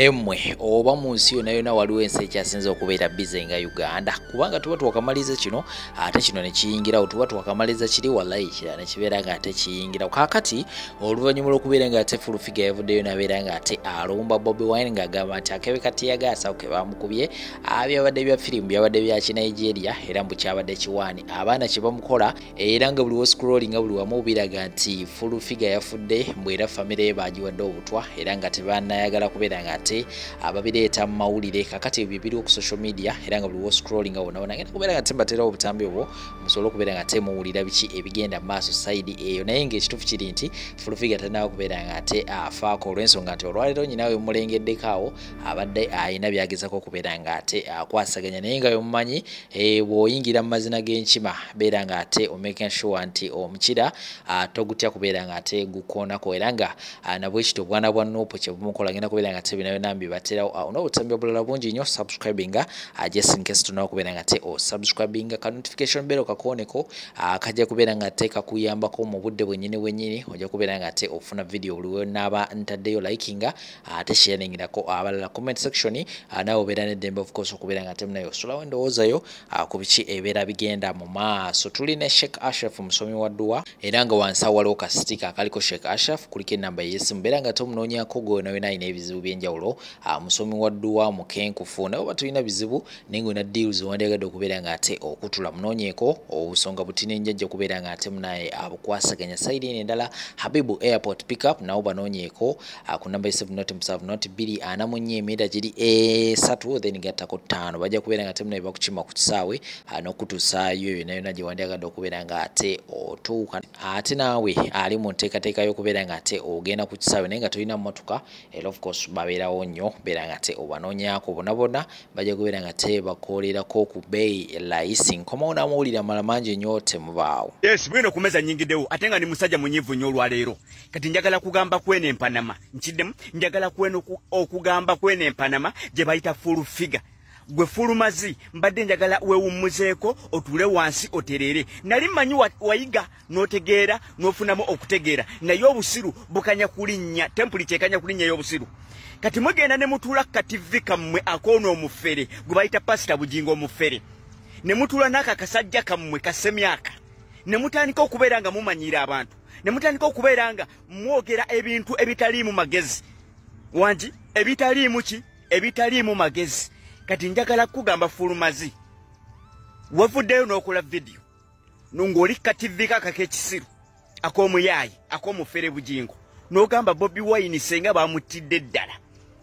naye mmwe oba mu nsi yonna yonna waliwo ensi ekyasinza okubeera bize nga Uganda kubanga tuba twakamaliza kino ate kino ne kiyingirawo tuba twakamaliza kiri wallahi kirala ne kibeera nga ate kiyingirawo kaakati oluvannyuma lw'okubeera nga ate full figure yavuddeyo n'abeera nga ate alumba Bobi Wine ng'agamba nti akebe katiyagaasa ke bamukubye byabadde bya firimu byabadde bya Kinigeria era mbu kyabadde kiwaani abaana kye bamukola era nga buli wo scrolling buli wamu biraga nti full figure yafudde mbu era famire ye bagiwadde obutwa era nga tebanayagala kubeera nga ate ababireeta mu mawulire kakati ebyo biri ku social media era nga buli wo scrolling wona ngenda kubeera nga tembatera obutambi obwo musobola okubeera nga temuwulira biki ebigenda maaso side eyo naye ng'ekituufu kiri nti full figure tanaba kubeera nga ate afaako olw'ensonga nti olwaleero nyinawe mulengeddeko awo abadde ayina byagezako okubeera nga ate akwasaganya naye nga yomumanyi bw'oyingira mu mazina g'enkima beera nga ate omaking sure nti omukira togutya kubeera nga ate gukoonako era nga nabwekiti obwana bwa Nuupu kye bumukola ngenda kubeera nga ate binawe nambi baterawo n'obutambi obulala bungi nnyo subscribinga just in case tunawo kubeera nga ate subscribinga ka notification bell kakooneko kajja kubeera nga ate kakuyambako mu budde bwennyini ojja kubeera nga ate ofuna video buli naaba ntaddeyo likinga ate sharingirako abalala comment section naawe obeera n'eddembe of course okubeera nga ate munayo osulawo endowoozayo ku biki ebeera bigenda mu maaso tuli ne Sheikh Ashraf musomi wa dduwa era nga wansi waliwo kastika akaliko Sheikh Ashraf kuliko ennamba y'essimu beera nga tomunoonyaako gwe nawe nayina ebizibu by'enjawulo musomi wa dduwa mukenkufu nawe oba tulina bizibu naye ng'olina deals wandyagadde okubeera nga ate okutula munoonyeeko obusonga butini njajja okubeera nga ate munaye abukwasaganya saidi eno endala Habibu Airport pickup nawe banoonyeeko ku namba y'essimu not 7 not 2 4 emyenda giri 3 then gattako 5 bajja kubeera nga ate munaye bakukima ku kisaawe n'okutusaayo yonna yonna gye wandyagadde okubeera nga ate otuuka ate naawe ali mu nteekateeka y'okubeera nga ate ogenda ku kisaawe naye nga tolina mmotoka era of course babeerawo nnyo beera nga ate obanoonyaako bonna bajja kubeera nga te bakoolerako ku bbeeyi layisi nkomawo n'amawulire amala mangi nnyo temubaawo yes bwino kumeza nyingiddewo ate nga ni musajja munyiivu nnyo olwaleero kati njagala kugamba kweno empanama nkiddemu njagala kweno okugamba kweno empanama gye bayita full figure gwe fulumazi mbadde njagala weewummuzeeko otule wansi oterere nali mmanyi wayiga n'otegeera n'ofunamu okutegeera naye obusiru bukanya kulinnya tempuli kyekanya kulinnya y'obusiru kati mugenda ne mutuula kativi kammwe akoono omufere gwe bayita pasita bujingo omufere ne mutuula n'aka kasajja kammwe kasemyaka ne mutandika okubeera nga mumanyiira abantu ne mutandika okubeera nga mwogera ebintu ebitaliimu magezi wangi ebitaliimu ki ebitaliimu magezi kati njagala kugamba fulumazi wavuddeyo n'okola video ng'oli kativi kakak'ekisiru ak'omuyaayi ak'omufere bujingo n'ogamba Bobi Wine senga baamutidde ddala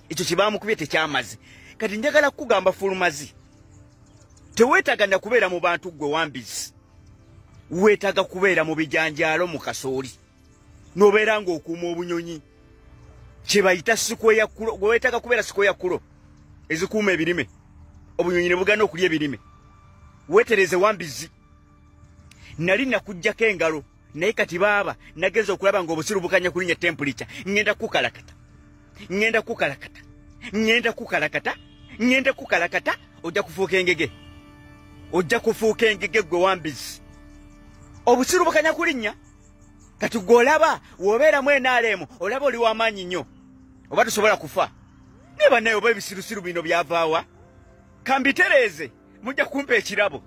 ekyo kye baamukubye tekyamaze kati njagala kugamba fulumazi teweetaaga na kubeera mu bantu gwe wambizi weetaaga kubeera mu bijanjaalo mu kasooli n'obeera ng'okuuma obunyonyi kye bayita sikweya kulo gwe weetaaga kubeera sikweya kulo ezikuuma ebirime obunyonyi ne bugana okulya ebirime weetereze wambizi nali nakuggyako engalo naye kati baaba nageza okulaba ng'obusiru bukanya kulinnya temperature ngenda kukalakata ojja kufuuka engege gwe wambizi obusiru bukanya kulinnya kati gw'olaba w'obeera mu NRM olaba oli w'amaanyi nnyo oba tosobola kufa ne bannaye oba ebisirusiru bino byavaawa kambitereeze mujja kumpa ekirabo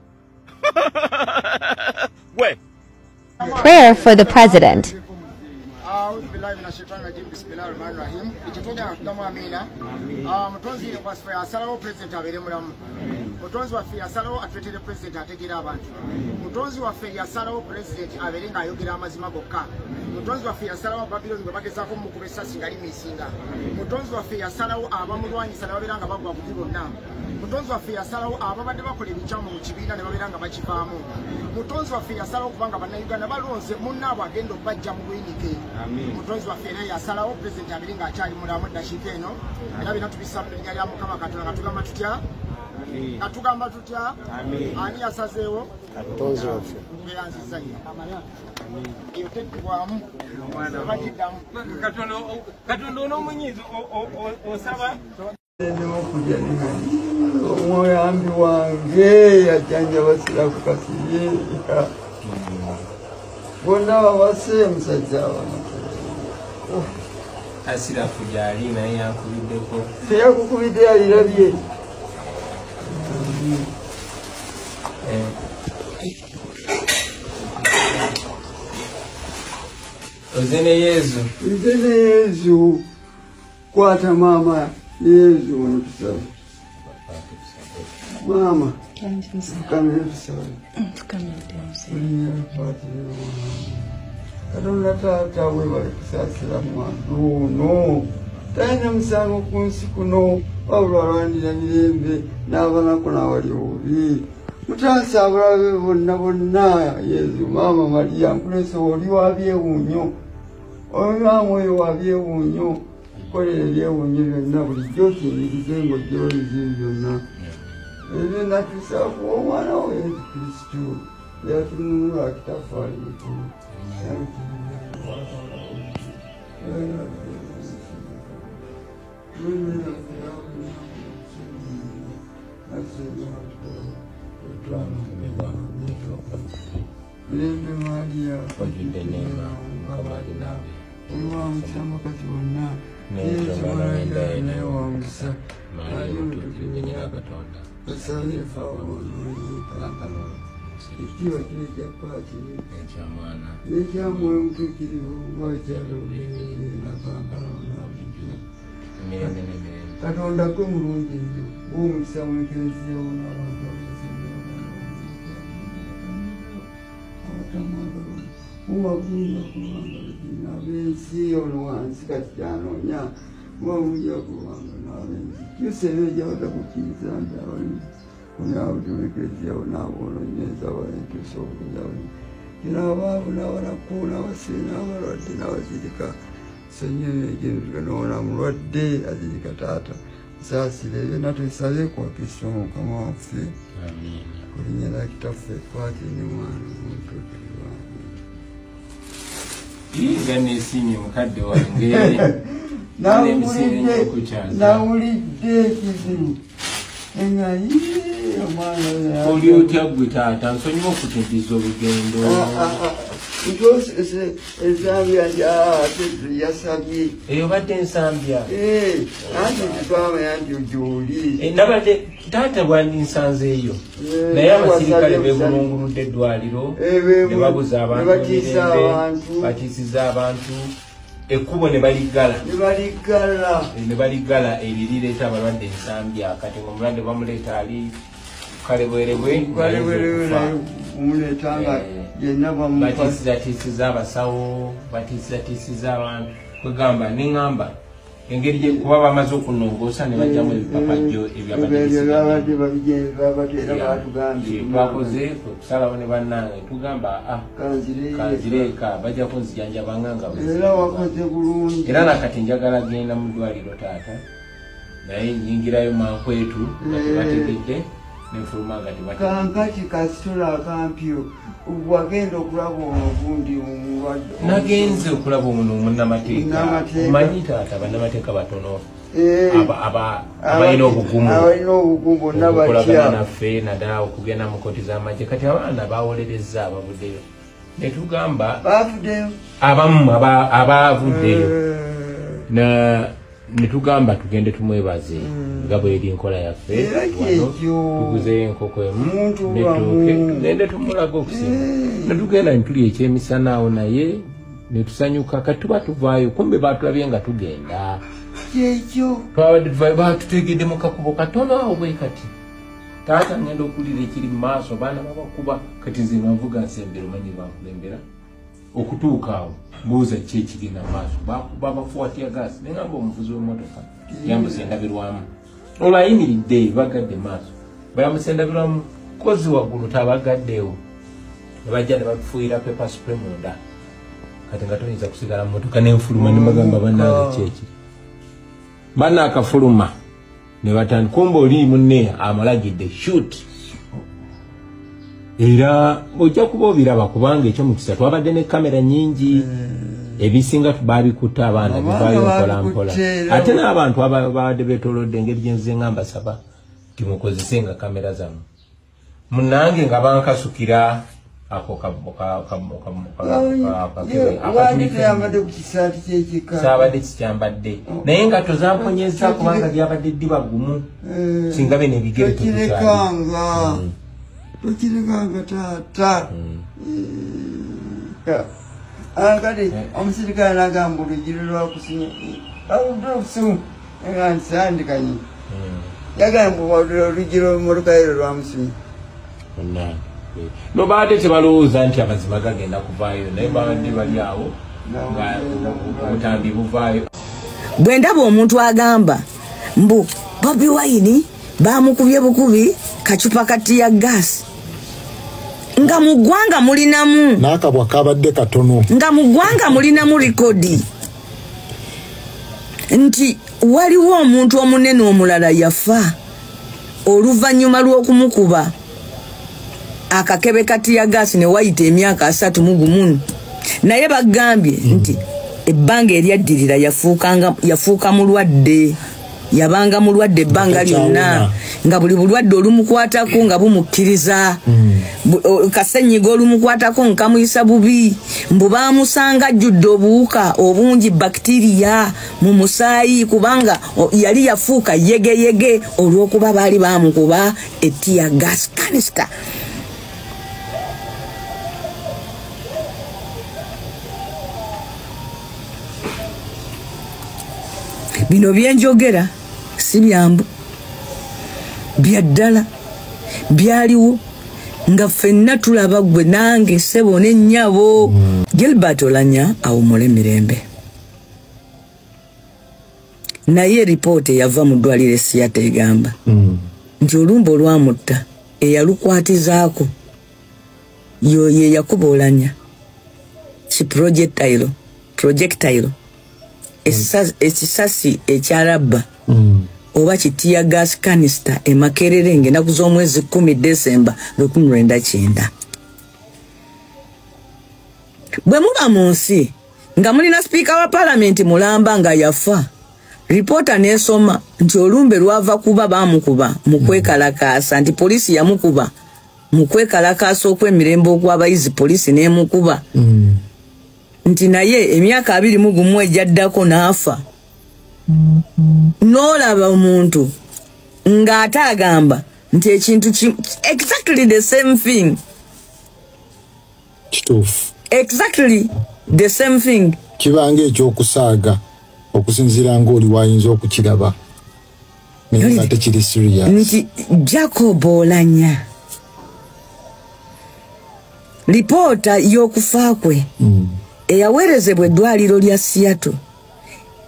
gwe Prayer for the president. Mutonzi waffe yasalawo atwettere president ategeera abantu. Mutonzi waffe yasalawo president abeere ng'ayogera amazima gokka. Mutonzi waffe yasalawo Babylon gwe bagezaako mukuba essasi nga limiisinga. Mutonzi waffe yasalawo abamulwanyisa ne babeera nga bagwa buti bonna. Mutonzi waffe yasalawo ababadde bakola ebikyamu mu kibiina ne babeera nga bakivaamu. Mutonzi waffe yasalawo kubanga bannayuganda balonze munnaabwe agenda okubajja mu buyinike. Mutonzi waffe era yasalawo president abeere ng'akyali mulamu eddakiika eno era bina tubissa mu linnya lya Mukama Katonda nga tugamba tutya atugamba tutya ani yasazeewo Mutonzi waffe beeranziza nnyo eyo teddibwamu bagiddamu Katonda on'omunyiizi osaba okujja omuyambi wange yajjanjaba siraku kasirika bonna babase musajja wano asira kujali naye yankubiddeko. Teyakukubidde alirabye. Ozene Yezu. Ozene Yezu. Kwata mama Yezu wanatusaba. Mama. Kamera tusaba. Katonda taata we bali kusaasira mwana ono. Talina musango ku nsi kuno wabula alwanirira mirembe n'abanako n'awali obubi. Mutaasa abalabe bonna Yezu maama Maria nkulese oli wa byewuunyo. Omwami oyo wa byewuunyo. Kolera ebyewuunyo byonna bulijjo okiyimirize ng'ojjera ebizibu byonna. Ebyo natuusaako omwana wa Yesu Kristo yatununula akitafaali ekikulu. Mirembe Maria wajudde neema Mukama ali naawe. Olwamukisa makazi bonna Yesu mwana naye wamukisa Maria omutuukirivu nnyina Katonda. Basabe Fawolo Ikiwa kile cha kwakiri Ekyamwana n'ekyamwoyo omutuukirivu bwakyalobere n'akampala n'abujjo. emirembe n'emirembe. Katonda gwe mulungi nnyo gw'omukisa mu eklesiya n'abantu muwagunda kubanga n'ab'ensi ono wansi kati kyanoonya muwagunda kubanga n'ab'ensi kyusebe gyabatakukkiriza nti abalinzi kunyabutumu eklesiya n'aboolonyeza abalentuusa obulungi kino abaavu n'abanaku n'abasibe n'abalwadde n'abazirika sonyiyo egyentuka noona mulwadde azirika taata nsaasire ebyo natubisabe kwa Kristo Mukama waffe kulinnya lya kitaffe twatire ne mwana omutuukirivu Nga neesiimye mukadde wange. nawulidde ekizibu omwana Oli otya ggwe taata nsonyiwa okutuddiza olugendo. ensambya nti yasabye Eyo badde ensambya. anti tetwamanya nti gy'oli Nabadde taata bwandinsanzeeyo naye abasirikale beebulunguludde eddwaliro ne babuza abantu emirembe batiisiza abantu ekkubo ne baligala eryo lireeta abalwadde ensambya kati ng'omulwadde bamuleeta ali kalebwerebwe umuleetanga yenna batiisizatiisiza abasawo batiisizatiisiza abantu kwegamba neŋŋamba engeri gye kuba bamaze okunongoosa ne bajjamu ebipapajjo twakoze okusalawo ne bannange tugamba kanzireeka bajja kunzijanjabanga nga era nakati njagala genda mu ddwaliro taata naye nyingirayo mankwetu bategedde nenfuluma nga kankaki kasitula akampyo wagenda okulaba ogundi omulwadde nagenze okulaba ono omunnamateeka manyi taata bannamateeka batono abalina obugumu bonna okulagana naffe naddala okugenda mu kooti z'amagye kati abaana bawolereza abavuddeyo ne tugamba abamu abavuddeyo ne tugamba tugende tumwebaze nga bweri enkola yaffe wano tuguzeyo enkoko emu netooke tugende tumulaga okusinga netugenda netulya ekyemisana awo naye netusanyuka kati tuba tuvaayo kumbe batulabye nga tugenda twabadde tuvaayo batutegedde mu kakubo katono awo bwe kati taata ngenda okuwulira ekiri mu maaso baana babakuba kati nze nvavuga nsembera omanyi bankulembera okutuuka awo mbuuza ki ekigenda mu maaso bakuba bafuwatya gaasi neŋamba omuvuzi w'emmotoka yambuse endabirwamu olwo ayimiridde bagadde maaso bayambuse endabirwamu kozi waggulu tabagaddeewo ne bajja ne bafuuyira pepa spray munda kati nga toyinza kusigala mu mmotoka n'enfuluma ne bagamba bannange kyekiri bannaakafuluma ne batandika kumba oli munne amalagidde shoot era ojja kuba obiraba kubanga ekyomukisa twabadde ne kamera nyingi ebisinga babikutte abaana bivaayo mpolampola ate n'abantu ababadde beetoolodde engeri gyenze nga mbasaba timukozesenga kamera zammwe munnange nga bankasukira ako sabadde kikyambadde naye nga tozamponyeza kubanga byabadde ddiba gumu singa bene ebigere tokirekanga taata kati omusirikale nagamba olugero lwakusinya audosu nga nsandikanye yagamba olugero molukairo lwamusinya no baate tebalowooza nti amazima gagenda kuvaayo naye babadde bali awo nga obutambi buvaayo. Bwe ndaba omuntu agamba mbu Bobi Wine bamukubye bukubi kacupa kati ya gas nga mugwanga mulinamu nakabwa kabadde katono nga mugwanga mulinamu rekodi nti waliwo omuntu omunene omulala yafa oluvannyuma lw'okumukuba akakebe kati ya gas ne wayita emyaka 31 naye bagambye nti ebbanga eryaddirira yafuuka mulwadde yabanga mulwadde ebbanga lyonna nga buli bulwadde olumukwatako nga bumukkiriza kasenyiga olumukwatako nkamuyisa bubi mbu bamusanga ajjudde obuwuka obungi bakitiriya mu musaayi kubanga yali yafuuka yegeyege olw'okuba baali bamukuba ettiya gas canister. Bino byenjogera si byambu byaddala byaliwo nga ffenna tulaba gwe nange ssebo n'ennyabo. Gilbert Oulanyah awumule mirembe naye ripoota yava mu ddwaliro essiyata egamba nti olumba olwamutta eyalukwatizaako ye yakuba Oulanyah ki projectile ekisasi ekyarabba oba kitiya gas canister e Makerere ng'ennaku z'omwezi 10 December 1999. Bwe muba mu nsi nga mulina sipiika wa palamenti mulamba nga yafa ripoota n'esoma nti olumbe lwava kuba bamukuba mu kwekalakaasa nti poliisi yamukuba mu kwekalakaasa okw'emirembe okw'abayizi poliisi n'emukuba nti naye emyaka 21 ejaddako n'afa. N'olaba omuntu ng'ate agamba nti ekintu exactly the same thing kituufu exactly the same thing kibanga ekyokusaaga okusinziira ng'oli wayinza okukiraba naye nga tekiri serious nti Jacob Oulanyah lipoota y'okufa kwe eyaweerezebwa eddwaliro lya Seattle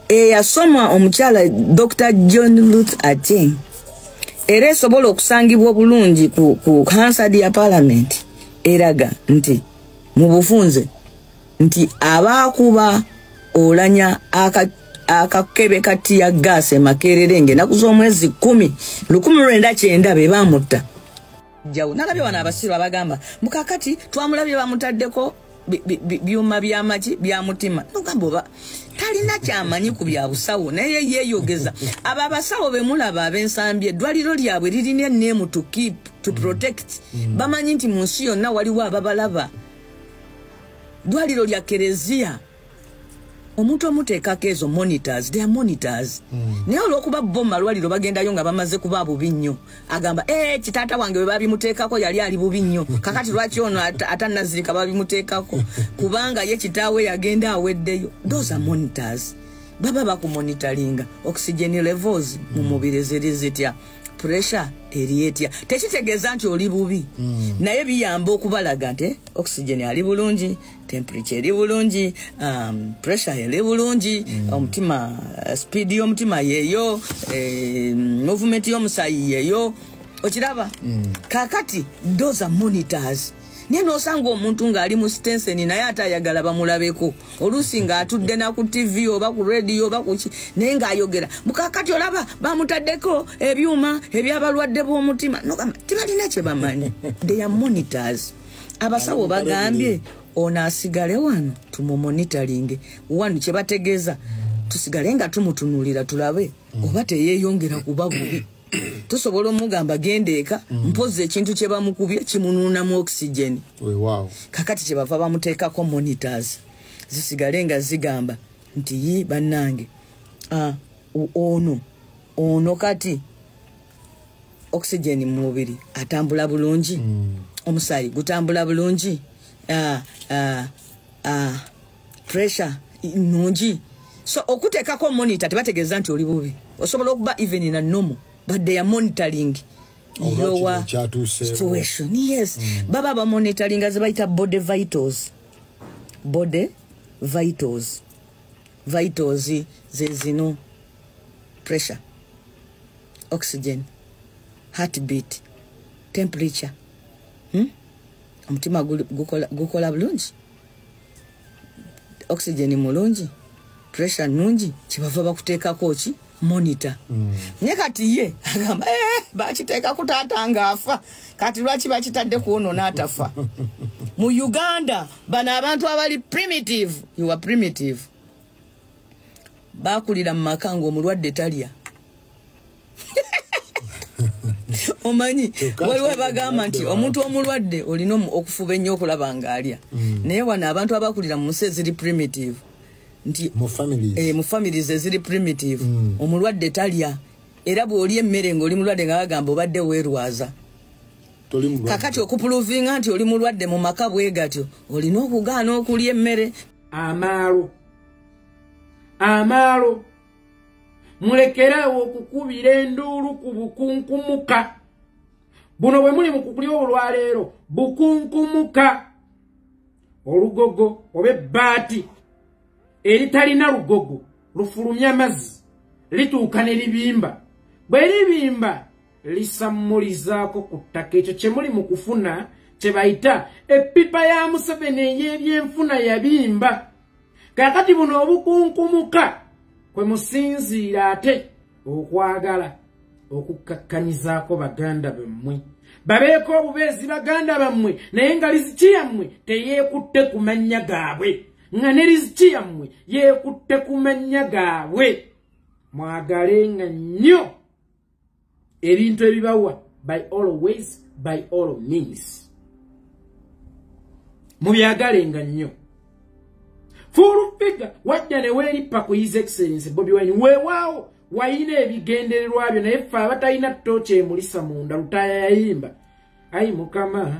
eyasomwa omukyala Dr. John Ruth Aceng era esobola okusangibwa obulungi ku Hansard ya Parliament eraga nti mu bufunze nti abaakuba Oulanyah akakebe kati ya gas e Makerere ng'ennaku z'omwezi 10 1999 be bamutta. Jawu nalabye wana abasiru abagamba mukakati twamulabye bamutaddeko byuma by'amagi bya mutima nogamba oba talina kyamanyi ku bya busawo naye yeeyogeza abo abasawo be mulaba ab'ensambi eddwaliro lyabwe lirina enneemu to keep to protect bamanyi nti mu nsi yonna waliwo ababalaba. Ddwaliro lya Kereziya omuntu omuteekako ezo monitors, they are monitors. Naye olw'okuba bo malwaliro bagendayo nga bamaze kuba bubi nnyo agamba kitaata wange bwe babimuteekako yali ali bubi nnyo kakati lwaki ono atannazirika babimuteekako kubanga ye kitaawe yagenda aweddeyo. Those are monitors. Baba bakumonitoringa oxygen levels mu mubiri ziri zitya, pressure eri etya, tekitegeeza nti oli bubi naye biyamba okubalaga nti oxygen ali bulungi, temperature eri bulungi, pressure eri bulungi, omutima speed y'omutima yeeyo, movement y'omusaayi yeeyo, okiraba. Kakati those are monitors. Naye n'osanga omuntu ng'ali mu Stenson naye atayagala bamulabeko oluusi ng'atudde na ku TV oba ku radio oba ku ki naye ng'ayogera mukakati olaba bamutaddeko ebyuma ebyabalwadde b'omutima nogamba tebalina kye bamanyi. They are monitors. Abasawo bagambye ono asigale wano tumumonitoringe wano kye bategeeza tusigale nga tumutunuulira tulabe oba teyeeyongera kuba bubi. tusobola omugamba gendeeka mpoze ekintu kye bamukubye kimunuunamu oxygen. Wow. Kakati kye bava bamuteekako monitors zisigale nga zigamba nti yi bannange ono kati oxygen mu mubiri atambula bulungi, omusaayi gutambula bulungi, pressure nungi. So okuteekako monitor tebategeeza nti oli bubi, osobola okuba even in a normal but they are monitoring your situation. Yes. Baba ba monitoring as baita body vitals. Body vitals. Vitals zino pressure, oxygen, heartbeat, temperature. Omutima gukola bulungi. Oxygen mulungi. Pressure nungi. Kibava bakuteekako ki monitor. Nye kati ye agamba bakiteeka kutaata ngaafa. Kati lwaki bakitadde kuno n'atafa. Mu Uganda bana abantu abali primitive. You are primitive. Bakulira mu makango omulwadde talya. Omanyi waliwo bagamba nti omuntu omulwadde olina okufuba ennyo okulaba ng'alya. Naye wano abantu abakulira mu nsi eziri primitive nti mu families eziri primitive omulwadde talya, era bw'oli emmere ng'oli mulwadde nga bagamba obadde weerwaza. Kakati okupuluvinga nti oli mulwadde mu maka bwe gatyo olina okugaana okulya emmere. Amaalo mulekerawo okukubira enduulu ku bukunkumuka. Buno bwe muli mu kukulya olwaleero bukunkumuka. Olugogo oba ebbaati eritalina lugogo lufulumya amazzi lituuka ne libimba. Bwe libimba lisammulizaako ku ttaka. Ekyo kye muli mu kufuna kye bayita eppipa ya Museveni ey'ebyenfuna yabimba. Kakati buno obukunkumuka kwe musinziira ate okwagala okukakkanyizaako baganda bammwe. Babeeko obubeezi baganda bammwe naye nga liziki yammwe teyeekutte ku mannya gaabwe. Nga ne liziki yammwe yeekutte ku mannya gaabwe. Mwagalenga nnyo ebintu ebibawa by all ways, by all means. Mubyagalenga nnyo. Full figure wadda ne weeripa ku His Excellency Bobi Wine weewaawo wayina ebigendererwa byo naye ffe abatalina ttooki emulisa munda lutaaya yayimba. Ayi Mukama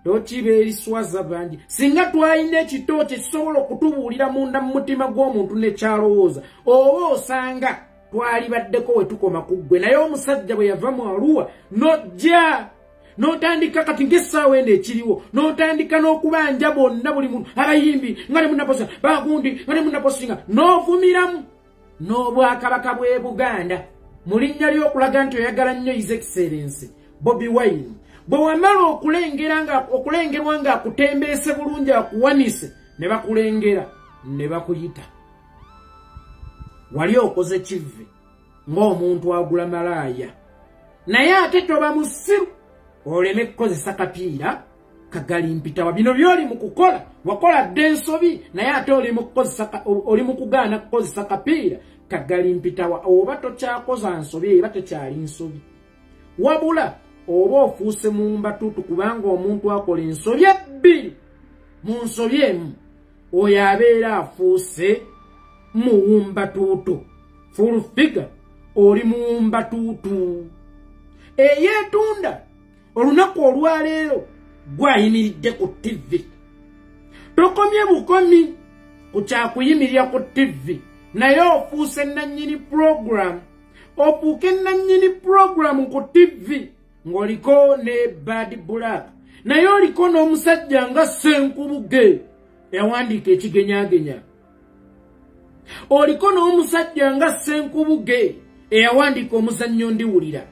tokibeeriswaza bangi. Singa twalina ekitooki ekisobola okutubuulira munda mu mutima gw'omuntu ne kyalowooza oba osanga twali baddeko we tukoma ku ggwe. Naye omusajja bwe yava mu Arua n'ojja n'otandika kati ng'essaawa eno ekiriwo n'otandika n'okubanja bonna buli muntu abayimbi nga ne munnaposinga bagundi nga ne munnaposinga n'ovumiramu n'obwakabaka bw'e Buganda mu linnya ly'okulaga nti oyagala nnyo His Excellency Bobi Wine. Bwe wamala okulengerwa ng'akutembeese bulungi akuwanise ne bakulengera ne bakuyita wali okoze kivve ng'omuntu agula malaaya naye ate toba musiru oleme kukozesa kapiira kagalimpitawa. Bino byoli mu kukola wakola dde ensobi naye ate oli mu kugaana kukozesa kapiira kagalimpitawa. Oba tokyakoza nsobi eba tekyali nsobi wabula oba ofuuse mu mbatuutu kubanga omuntu akola ensobi ebbiri mu nsobi emu oyo abeera afuuse muwumbatuutu. Full figure oli muwumbatuutu eyeetunda. Olunaku olwaleero gwayimiridde ku TV. Tokomye bukomi ku kyakuyimirira ku TV naye ofuuse nannyini program. Ofuuke nannyini program ku TV ng'oliko ne Bad Black naye oliko n'omusajja nga Senkubuge yawandiika ekigenyaagenya. Oliko n'omusajja nga Senkubuge eyawandiika omuzannyo ndiwulira.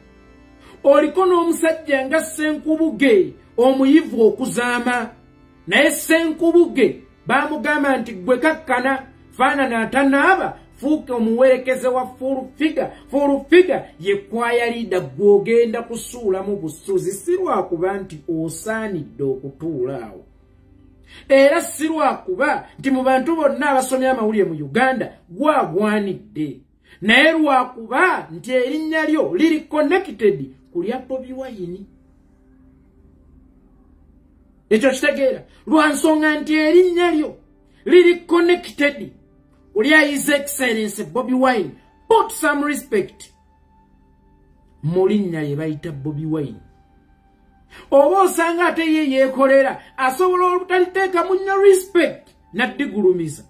Oliko n'omusajja nga Senkubuge omuyivu okuzaama naye Senkubuge baamugamba nti gwe kakkana faanana atanaaba fuuka omuwerekeze wa Full Figure. Full Figure ye kwaya liida gw'ogenda kusuulamu busuuzi si lwakuba nti osaanidde okutuula awo era si lwakuba nti mu bantu bonna abasomya amawulire mu Uganda gwagwanidde naye lwakuba nti erinnya lyo liri connected ku lya Bobi Wine. Ekyo kitegeera lwa nsonga nti erinnya lyo liri connected ku lya His Excellency Bobi Wine. Put some respect. Mulinnya ye bayita Bobi Wine. Oba osanga ate ye yeekolera asobola obutaliteeka munnya respect naddigulumiza.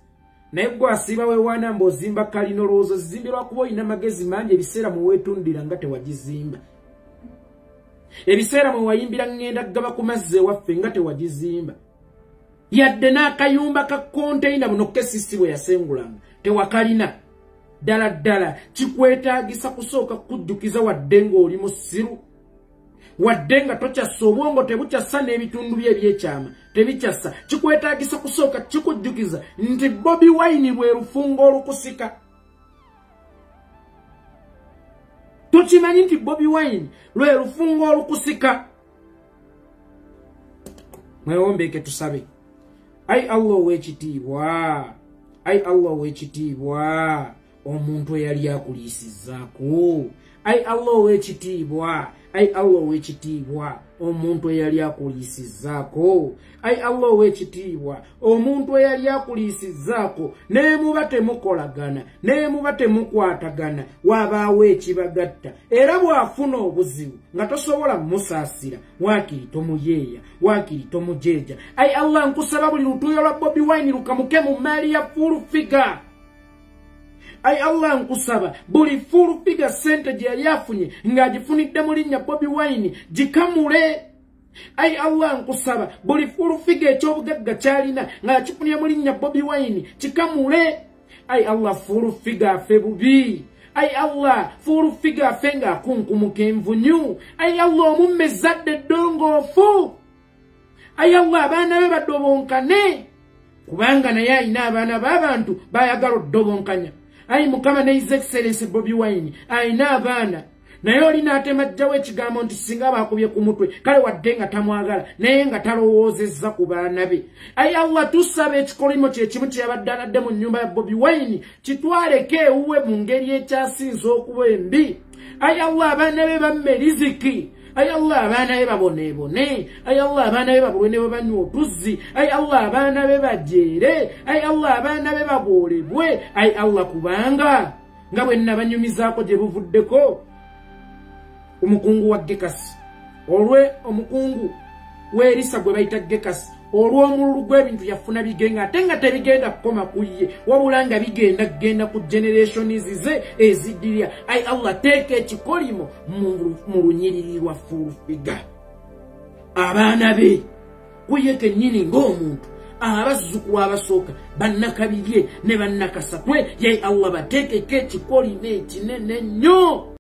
Naye gwe asiba weewaana mb'ozimba kalina olowooza zizimbirwa kuba olina magezi mangi ebiseera mwe weetundira nga tewagizimba. Ebiseera mwe wayimbira ngenda gaba ku mazzi ewaffe nga tewagizimba. Yadde n'akayumba ka konteyina buno kesisi bwe yasengulanga tewakalina. Ddala ddala kikwetaagisa kusooka kujjukiza wadde ng'oli musiru. Wadde nga tokyassa obwongo tebukyassa n'ebitundu bye ebyekyama tebikyassa. Kikwetaagisa kusooka kikujjukiza nti Bobi Wine lwe lufungo olukusika. Tokimanyi nti Bobi Wine lwe lufungo olukusika. Mwewombeeke tusabe. Ai Allah ow'ekitiibwa, ai Allah ow'ekitiibwa, omuntu eyali akuliisizzaako. Ai Allah ow'ekitiibwa, ai Allah ow'ekitiibwa, omuntu eyali akuliisizzaako. Ai Allah ow'ekitiibwa, omuntu eyali akuliisizzaako ne muba temukolagana, ne muba temukwatagana, wabaawo ekibagatta. Era bw'afuna obuzibu nga tosobola musaasira, waakiri tomuyeeya, waakiri tomujeeja. Ai Allah nkusaba buli lutuuyo lwa Bobi Wine lukamuke mu maali ya full figure. Ai Allah nkusaba buli full figure sente gye yali afunye ng'agifunidde mu linnya Bobi Wine gikamule. Ai Allah nkusaba buli full figure eky'obugagga kyalina ng'akifunye mu linnya Bobi Wine kikamule. Ai Allah full figure afe bubi. Ai Allah full figure afe ng'akunkumuka envunyu. Ai Allah omumme zadde eddongoofu. Ai Allah abaana be badobonkane kubanga naye alina abaana b'abantu baayagala oddobonkanya. Ai Mukama ne His Excellency Bobi Wine alina abaana naye oli n'atemajjawo ekigambo nti singa baakubye ku mutwe kale wadde nga tamwagala naye nga talowoozezza ku baana be. Ai Allah tusaba ekikolimo kye kimu kye yabadde anadde mu nnyumba ya Bobi Wine kitwaleko ewuwe mu ngeri ekyasinza okuba embi. Ai Allah abaana be bamme riziki. Ai Allah abaana be baboneebone. Ai Allah abaana be babulwe ne banywa otuzzi. Ai Allah abaana be bajeere. Ai Allah abaana be baboolebwe. Ai Allah kubanga nga bwe nabanyumizaako gye buvuddeko omukungu wa Gekasi olwe omukungu w'erisa gwe bayita Gekasi olw'omululu gw'ebintu yafuna bigenga ate nga tebigenda kukoma ku ye wabula nga bigenda kugenda ku generations ze eziddirira. Ai Allah teeka ekikolimo mu lunyiriri lwa full figure. Abaana be kuye kennyini ng'omuntu abazzukulu abasooka bannakabirye ne bannakasatwe ye Allah bateekeko ekikolimo ekinene nnyo.